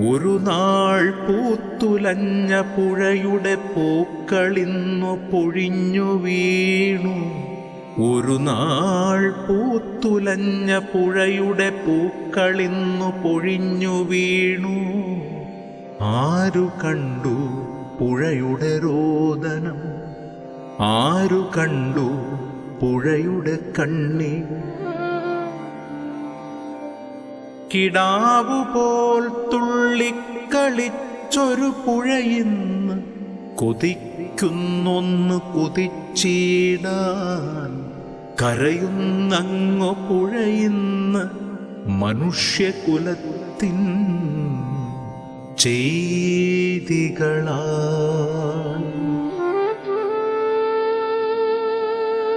ഒരു നാൾ പൂത്തുലഞ്ഞ പുഴയുടെ പൂക്കളിന്നു പൊഴിഞ്ഞു വീണു. ഒരു നാൾ പൂത്തുലഞ്ഞ പുഴയുടെ പൂക്കളിന്നു പൊഴിഞ്ഞു വീണു. ആരു കണ്ടു പുഴയുടെ രോദനം? ആരു കണ്ടു പുഴയുടെ കണ്ണീർ? കിടാവുപോൽ തുള്ളിക്കളിച്ചൊരു പുഴയിന്ന് കൊതിക്കുന്നൊന്ന് കൊതിച്ചിടാൻ. കരയുന്നങ്ങു പുഴയിന്ന് മനുഷ്യകുലത്തിൻ ചെയ്തികളാൽ.